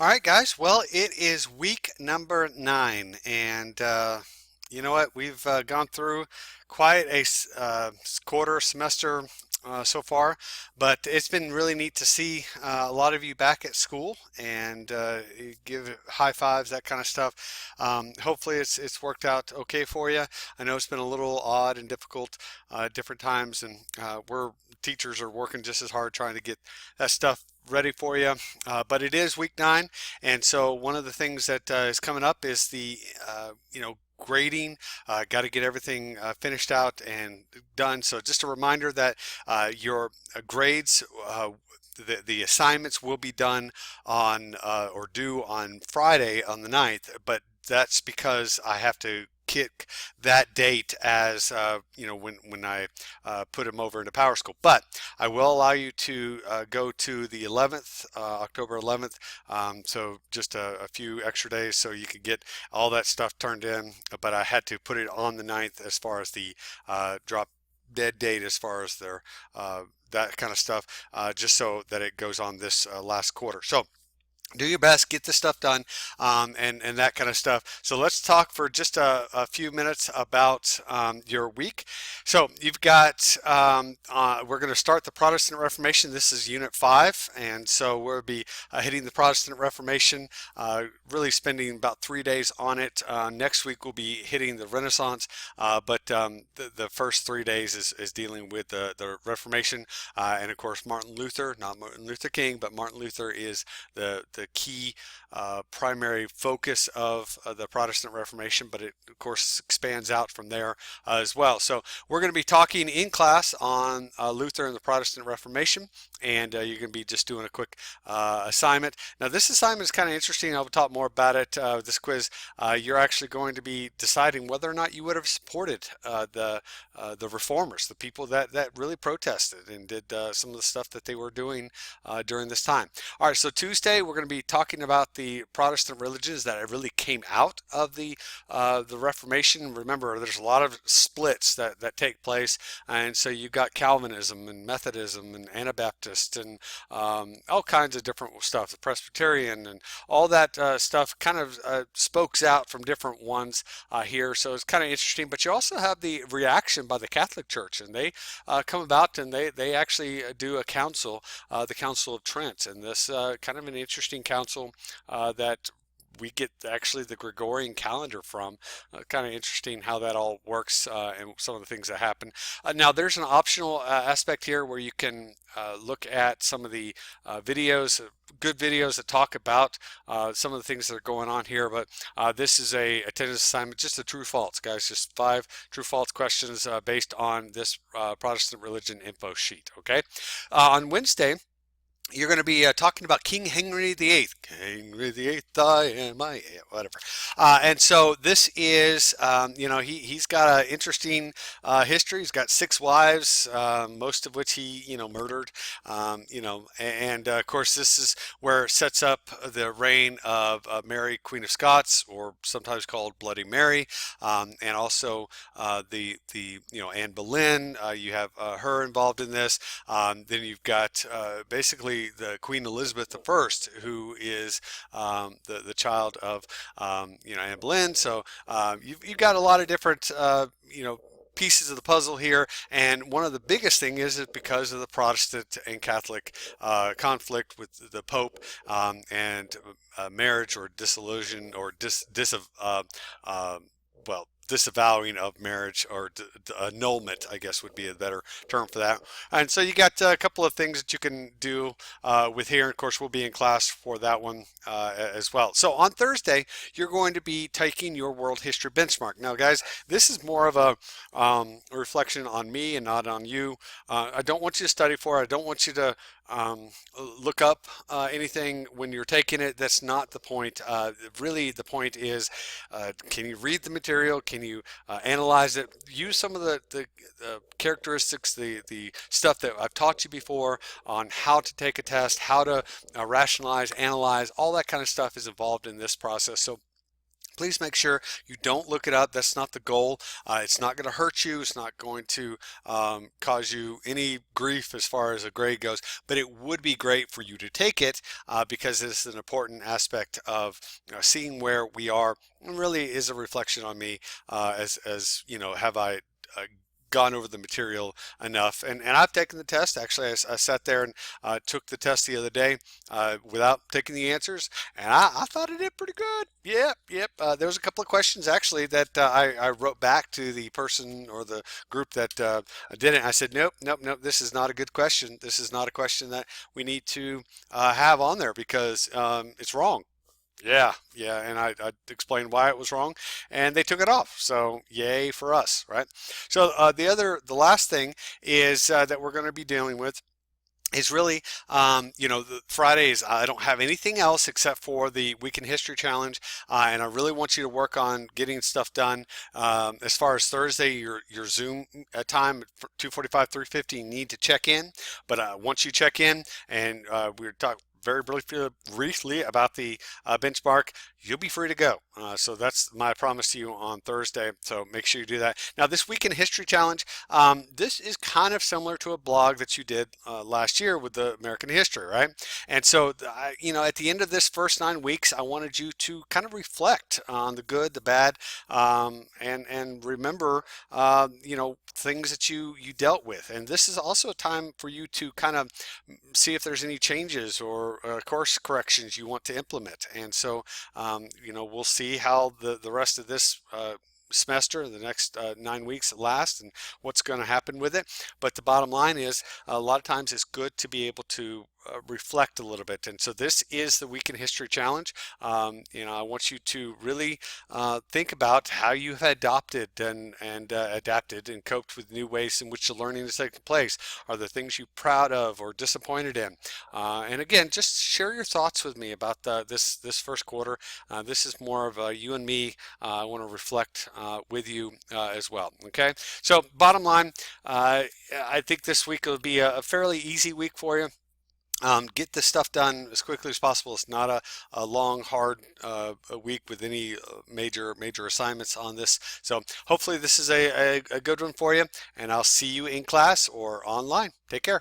All right, guys. Well, it is week number 9, and you know what? We've gone through quite a quarter semester so far, but it's been really neat to see a lot of you back at school and give high fives, that kind of stuff. Hopefully, it's worked out okay for you. I know it's been a little odd and difficult different times, and we're teachers are working just as hard trying to get that stuff ready for you. But it is week 9, and so one of the things that is coming up is the grading. Got to get everything finished out and done. So just a reminder that your grades. The assignments will be done on or due on Friday on the 9th, but that's because I have to kick that date as when I put them over into PowerSchool. But I will allow you to go to the 11th, October 11th. So just a few extra days so you could get all that stuff turned in. But I had to put it on the 9th as far as the drop dead date as far as their that kind of stuff, just so that it goes on this last quarter. So do your best, get this stuff done, and that kind of stuff. So let's talk for just a few minutes about your week. So you've got, we're going to start the Protestant Reformation. This is Unit 5, and so we'll be hitting the Protestant Reformation, really spending about 3 days on it. Next week we'll be hitting the Renaissance, but the first 3 days is dealing with the Reformation, and of course Martin Luther, not Martin Luther King, but Martin Luther is the key primary focus of the Protestant Reformation, but it of course expands out from there as well. So we're going to be talking in class on Luther and the Protestant Reformation, and you're going to be just doing a quick assignment. Now this assignment is kind of interesting. I'll talk more about it. This quiz, you're actually going to be deciding whether or not you would have supported the reformers, the people that really protested and did some of the stuff that they were doing during this time. All right, so Tuesday we're going to be talking about the Protestant religions that really came out of the Reformation. Remember, there's a lot of splits that take place, and so you've got Calvinism and Methodism and Anabaptist and all kinds of different stuff, the Presbyterian and all that stuff kind of spokes out from different ones here. So it's kind of interesting. But you also have the reaction by the Catholic Church, and they come about and they actually do a council, the Council of Trent, and this kind of an interesting council that we get actually the Gregorian calendar from. Kind of interesting how that all works and some of the things that happen. Now there's an optional aspect here where you can look at some of the videos, good videos that talk about some of the things that are going on here. But this is a attendance assignment, just a true false, guys. Just 5 true false questions based on this Protestant religion info sheet. Okay. On Wednesday, you're going to be talking about King Henry VIII. Henry VIII, I am, whatever. And so this is, he's got an interesting history. He's got 6 wives, most of which he, murdered. And of course, this is where it sets up the reign of Mary, Queen of Scots, or sometimes called Bloody Mary, and also Anne Boleyn. You have her involved in this. Then you've got basically the Queen Elizabeth I, who is the child of Anne Boleyn. So you've got a lot of different pieces of the puzzle here, and one of the biggest thing is because of the Protestant and Catholic conflict with the Pope, and marriage or dissolution or disavowing of marriage, or annulment, I guess would be a better term for that. And so you got a couple of things that you can do with here. Of course, we'll be in class for that one as well. So on Thursday, you're going to be taking your world history benchmark. Now, guys, this is more of a reflection on me and not on you. I don't want you to study for it. I don't want you to look up anything when you're taking it. That's not the point. Really, the point is, can you read the material? Can you analyze it? Use some of the characteristics, the stuff that I've taught you before on how to take a test, how to rationalize, analyze, all that kind of stuff is involved in this process. So Please make sure you don't look it up. That's not the goal. It's not going to hurt you. It's not going to cause you any grief as far as a grade goes, but it would be great for you to take it because it's an important aspect of seeing where we are, and really is a reflection on me as you know, have I gone over the material enough? And I've taken the test. Actually, I sat there and took the test the other day without taking the answers, and I thought I did pretty good. Yep, yep. There was a couple of questions actually that I wrote back to the person or the group that did it. I said, nope, nope, nope. This is not a good question. This is not a question that we need to have on there because it's wrong. Yeah, yeah, and I explained why it was wrong, and they took it off. So yay for us, right? So the last thing is that we're going to be dealing with is really, you know, the Fridays. I don't have anything else except for the Week in History Challenge, and I really want you to work on getting stuff done. As far as Thursday, your Zoom time, 2:45, 3:50, you need to check in. But once you check in, and we're talking very briefly about the benchmark, you'll be free to go. So that's my promise to you on Thursday. So make sure you do that. Now, this Week in History Challenge, this is kind of similar to a blog that you did last year with the American history, right? And so, you know, at the end of this first 9 weeks, I wanted you to kind of reflect on the good, the bad, and remember, you know, things that you dealt with. And this is also a time for you to kind of see if there's any changes or course corrections you want to implement. And so, you know, we'll see how the rest of this semester, the next 9 weeks last, and what's going to happen with it. But the bottom line is, a lot of times it's good to be able to reflect a little bit. And so this is the Week in History Challenge. You know, I want you to really think about how you have adopted and adapted and coped with new ways in which the learning is taking place. Are there things you're proud of or disappointed in? And again, just share your thoughts with me about this first quarter. This is more of a you and me. I want to reflect with you as well. Okay. So bottom line, I think this week will be a fairly easy week for you. Get this stuff done as quickly as possible. It's not a long, hard a week with any major assignments on this. So hopefully this is a good one for you, and I'll see you in class or online. Take care.